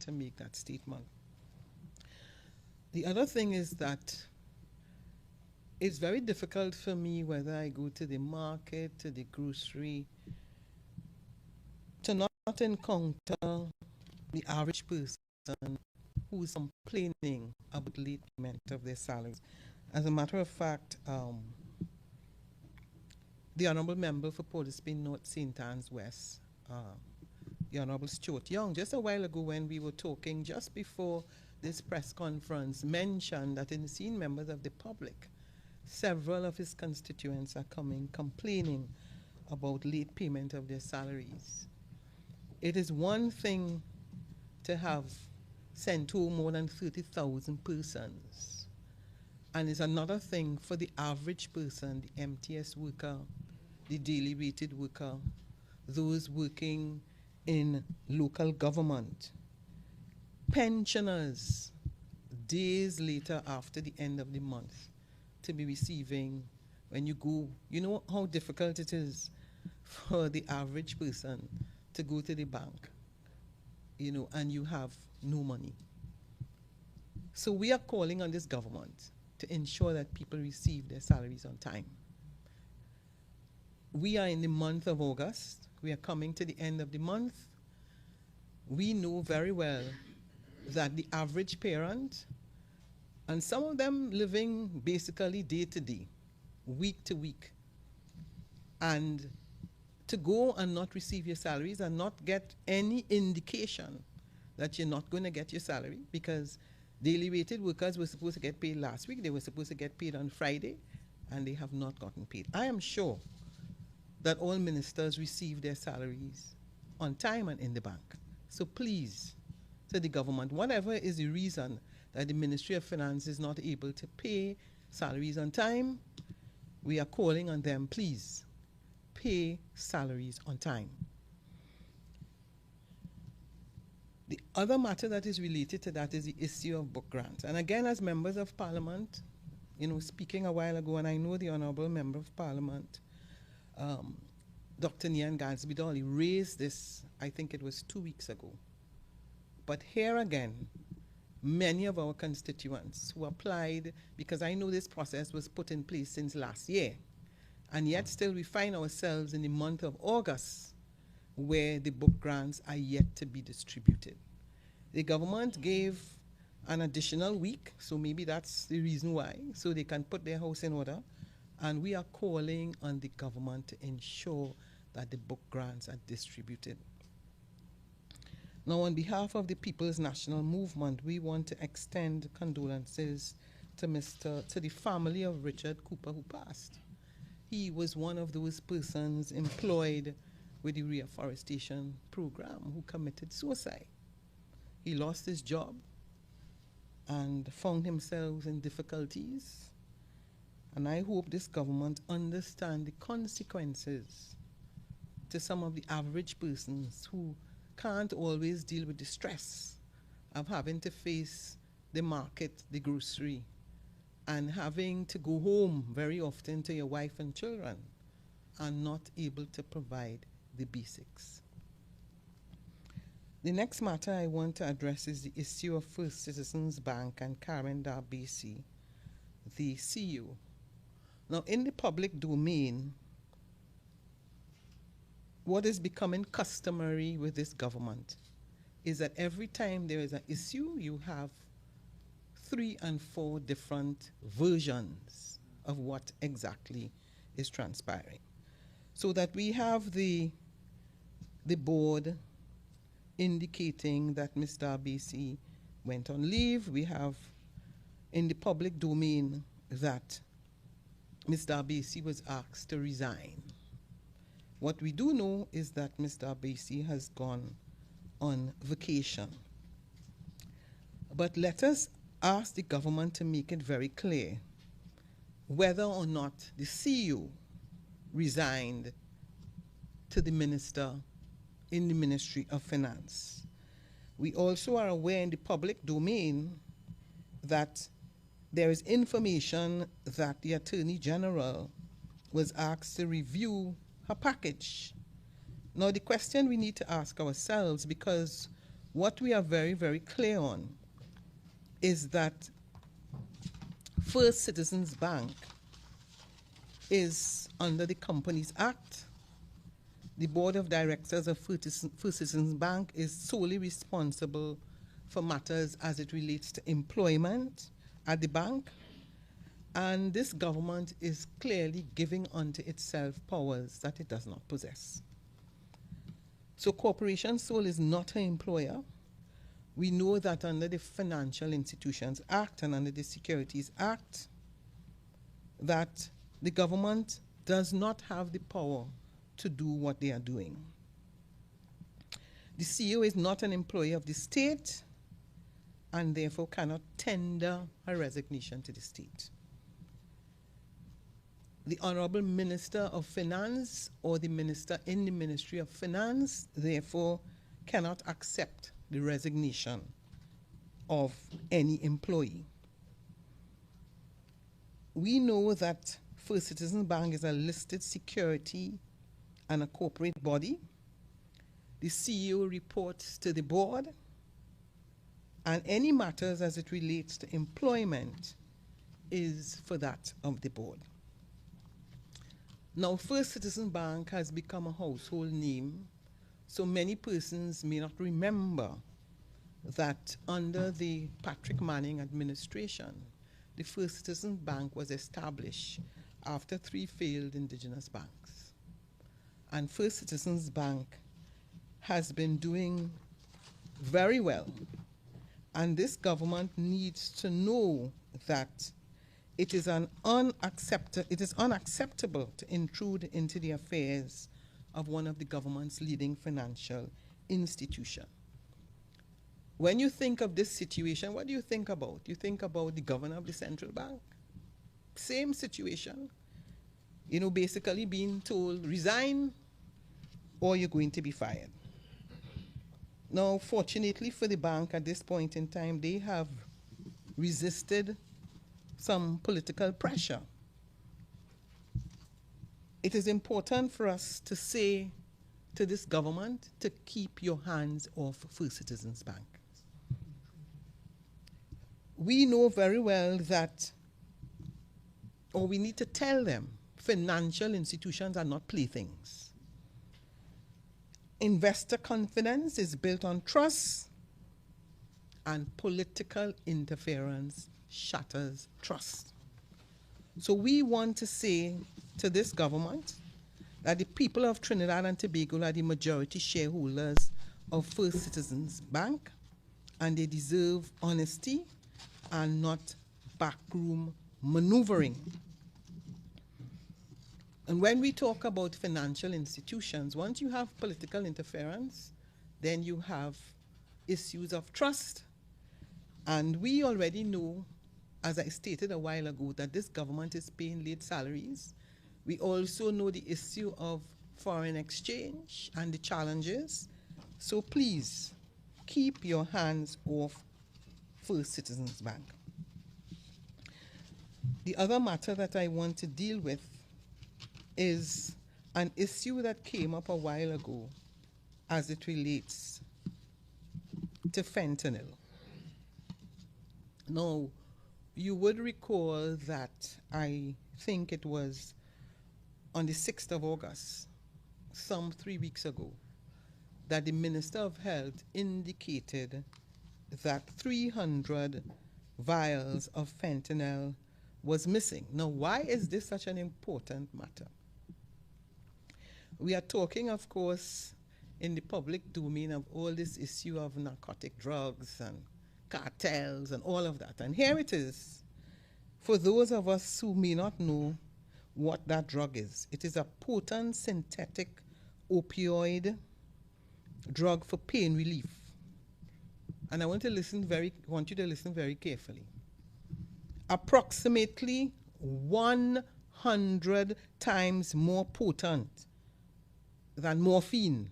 to make that statement. The other thing is that it's very difficult for me, whether I go to the market, to the grocery, to not encounter the average person who is complaining about late payment of their salaries. As a matter of fact, the Honourable Member for Port of Spain North St. Anne's West, the Honourable Stuart Young, just a while ago when we were talking just before this press conference, mentioned that in seeing members of the public, several of his constituents are coming complaining about late payment of their salaries. It is one thing to have sent home more than 30,000 persons, and it's another thing for the average person, the MTS worker, the daily rated worker, those working in local government, pensioners, days later after the end of the month, to be receiving, when you go, you know how difficult it is for the average person to go to the bank, you know, and you have no money. So we are calling on this government to ensure that people receive their salaries on time. We are in the month of August. We are coming to the end of the month. We know very well that the average parent, and some of them living basically day to day, week to week, and to go and not receive your salaries and not get any indication that you're not going to get your salary, because daily rated workers were supposed to get paid last week, they were supposed to get paid on Friday, and they have not gotten paid. I am sure that all ministers receive their salaries on time and in the bank. So please, to the government, whatever is the reason that the Ministry of Finance is not able to pay salaries on time, we are calling on them, please, pay salaries on time. The other matter that is related to that is the issue of book grants. And again, as members of Parliament, you know, speaking a while ago, and I know the Honourable Member of Parliament, Dr. Nian Gadsby-Dolly, raised this, I think it was 2 weeks ago. But here again, many of our constituents who applied, because I know this process was put in place since last year, and yet still we find ourselves in the month of August where the book grants are yet to be distributed. The government gave an additional week, so maybe that's the reason why, so they can put their house in order, and we are calling on the government to ensure that the book grants are distributed. Now, on behalf of the People's National Movement, we want to extend condolences to the family of Richard Cooper, who passed. He was one of those persons employed with the reforestation program who committed suicide. He lost his job and found himself in difficulties. And I hope this government understands the consequences to some of the average persons who can't always deal with the stress of having to face the market, the grocery, and having to go home very often to your wife and children and not able to provide the basics. The next matter I want to address is the issue of First Citizens Bank and Karen Darbesi, the CEO. Now, in the public domain, what is becoming customary with this government is that every time there is an issue, you have 3 and 4 different versions of what exactly is transpiring. So that we have the board indicating that Ms. Darbesi went on leave. We have in the public domain that Ms. Darbesi was asked to resign. What we do know is that Ms. Darbesi has gone on vacation. But let us ask the government to make it very clear whether or not the CEO resigned to the minister in the Ministry of Finance. We also are aware in the public domain that there is information that the Attorney General was asked to review her package. Now, the question we need to ask ourselves, because what we are very, very clear on is that First Citizens Bank is under the Companies Act. The board of directors of First Citizens Bank is solely responsible for matters as it relates to employment at the bank. And this government is clearly giving unto itself powers that it does not possess. So Corporation Sole is not an employer. We know that under the Financial Institutions Act and under the Securities Act, that the government does not have the power to do what they are doing. The CEO is not an employee of the state and therefore cannot tender a resignation to the state. The Honorable Minister of Finance or the Minister in the Ministry of Finance therefore cannot accept the resignation of any employee. We know that First Citizens Bank is a listed security and a corporate body. The CEO reports to the board, and any matters as it relates to employment is for that of the board. Now, First Citizens Bank has become a household name, so many persons may not remember that under the Patrick Manning administration, the First Citizens Bank was established after 3 failed indigenous banks. And First Citizens Bank has been doing very well. And this government needs to know that it is unacceptable to intrude into the affairs of one of the government's leading financial institutions. When you think of this situation, what do you think about? You think about the governor of the central bank. Same situation. You know, basically being told, resign or you're going to be fired. Now, fortunately for the bank at this point in time, they have resisted some political pressure. It is important for us to say to this government to keep your hands off First Citizens Bank. We know very well that, or we need to tell them, financial institutions are not playthings. Investor confidence is built on trust, and political interference shatters trust. So we want to say to this government that the people of Trinidad and Tobago are the majority shareholders of First Citizens Bank, and they deserve honesty and not backroom maneuvering. And when we talk about financial institutions, once you have political interference, then you have issues of trust. And we already know, as I stated a while ago, that this government is paying late salaries. We also know the issue of foreign exchange and the challenges. So please, keep your hands off First Citizens Bank. The other matter that I want to deal with is an issue that came up a while ago as it relates to fentanyl. Now, you would recall that I think it was on the 6th of August, some 3 weeks ago, that the Minister of Health indicated that 300 vials of fentanyl was missing. Now, why is this such an important matter? We are talking, of course, in the public domain of all this issue of narcotic drugs and cartels and all of that. And here it is, for those of us who may not know what that drug is. It is a potent synthetic opioid drug for pain relief. And I want you to listen very carefully. Approximately 100 times more potent than morphine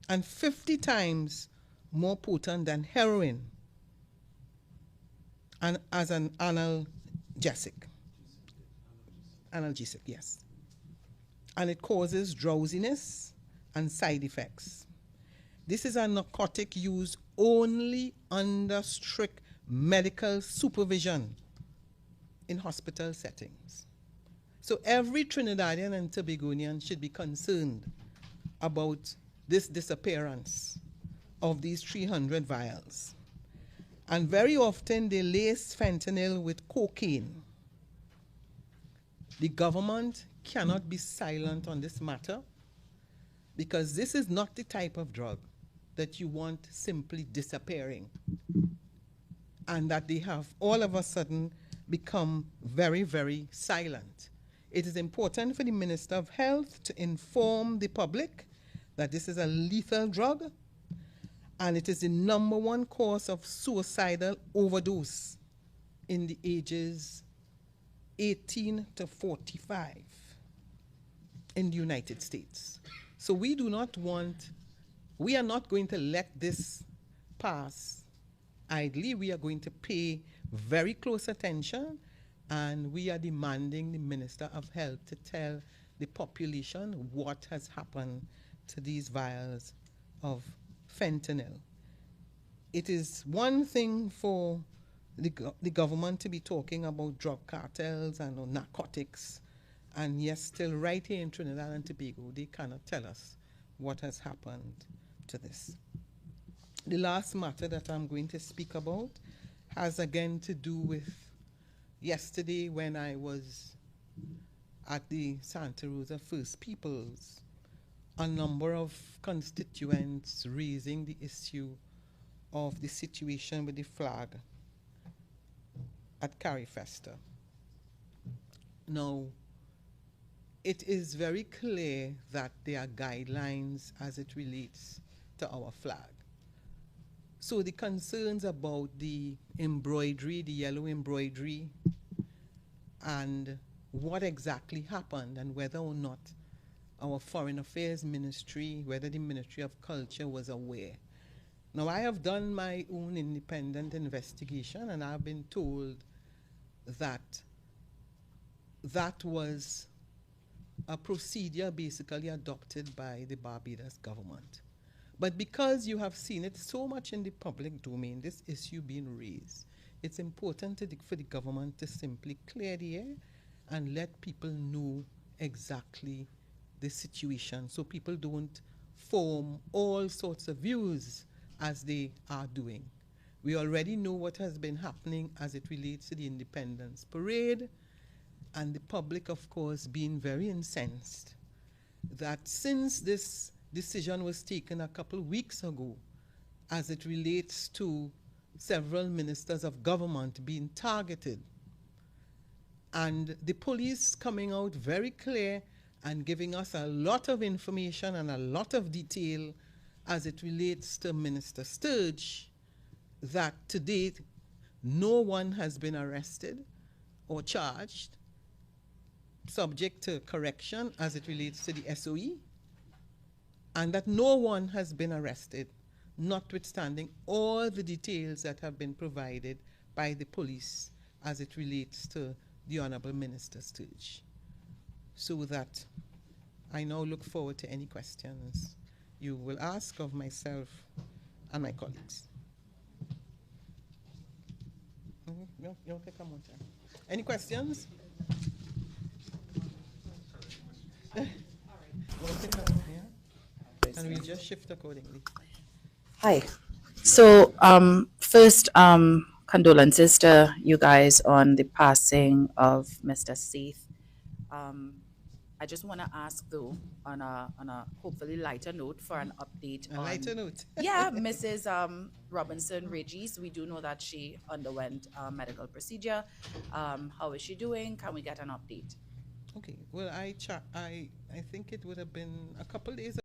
and 50 times more potent than heroin, and as an analgesic. Analgesic, yes. And it causes drowsiness and side effects. This is a narcotic used only under strict medical supervision in hospital settings. So every Trinidadian and Tobagonian should be concerned about this disappearance of these 300 vials. And very often they lace fentanyl with cocaine. The government cannot be silent on this matter, because this is not the type of drug that you want simply disappearing and that they have all of a sudden become very, very silent. It is important for the Minister of Health to inform the public that this is a lethal drug, and it is the #1 cause of suicidal overdose in the ages 18 to 45 in the United States. So we do not want, we are not going to let this pass idly. We are going to pay very close attention, and we are demanding the Minister of Health to tell the population what has happened to these vials of fentanyl. It is one thing for the government to be talking about drug cartels and narcotics, and yes, still right here in Trinidad and Tobago, they cannot tell us what has happened to this. The last matter that I'm going to speak about has again to do with yesterday when I was at the Santa Rosa First Peoples. A number of constituents raising the issue of the situation with the flag at Carifesta. Now, it is very clear that there are guidelines as it relates to our flag. So the concerns about the embroidery, the yellow embroidery, and what exactly happened and whether or not our Foreign Affairs Ministry, whether the Ministry of Culture was aware. Now, I have done my own independent investigation, and I've been told that that was a procedure basically adopted by the Barbados government. But because you have seen it so much in the public domain, this issue being raised, it's important for the government to simply clear the air and let people know exactly the situation, so people don't form all sorts of views as they are doing. We already know what has been happening as it relates to the Independence Parade, and the public, of course, being very incensed that since this decision was taken a couple weeks ago as it relates to several ministers of government being targeted, and the police coming out very clear and giving us a lot of information and a lot of detail as it relates to Minister Sturge, that to date no one has been arrested or charged, subject to correction as it relates to the SOE, and that no one has been arrested, notwithstanding all the details that have been provided by the police as it relates to the Honorable Minister Sturge. So that I now look forward to any questions you will ask of myself and my colleagues. You okay, come on, time. Any questions? And we'll just shift accordingly. Hi. So first, condolences to you guys on the passing of Mr. Seith. I just want to ask, though, on a hopefully lighter note, for an update. A lighter note. Yeah, Mrs. Robinson Regis. We do know that she underwent a medical procedure. How is she doing? Can we get an update? Okay. Well, I think it would have been a couple days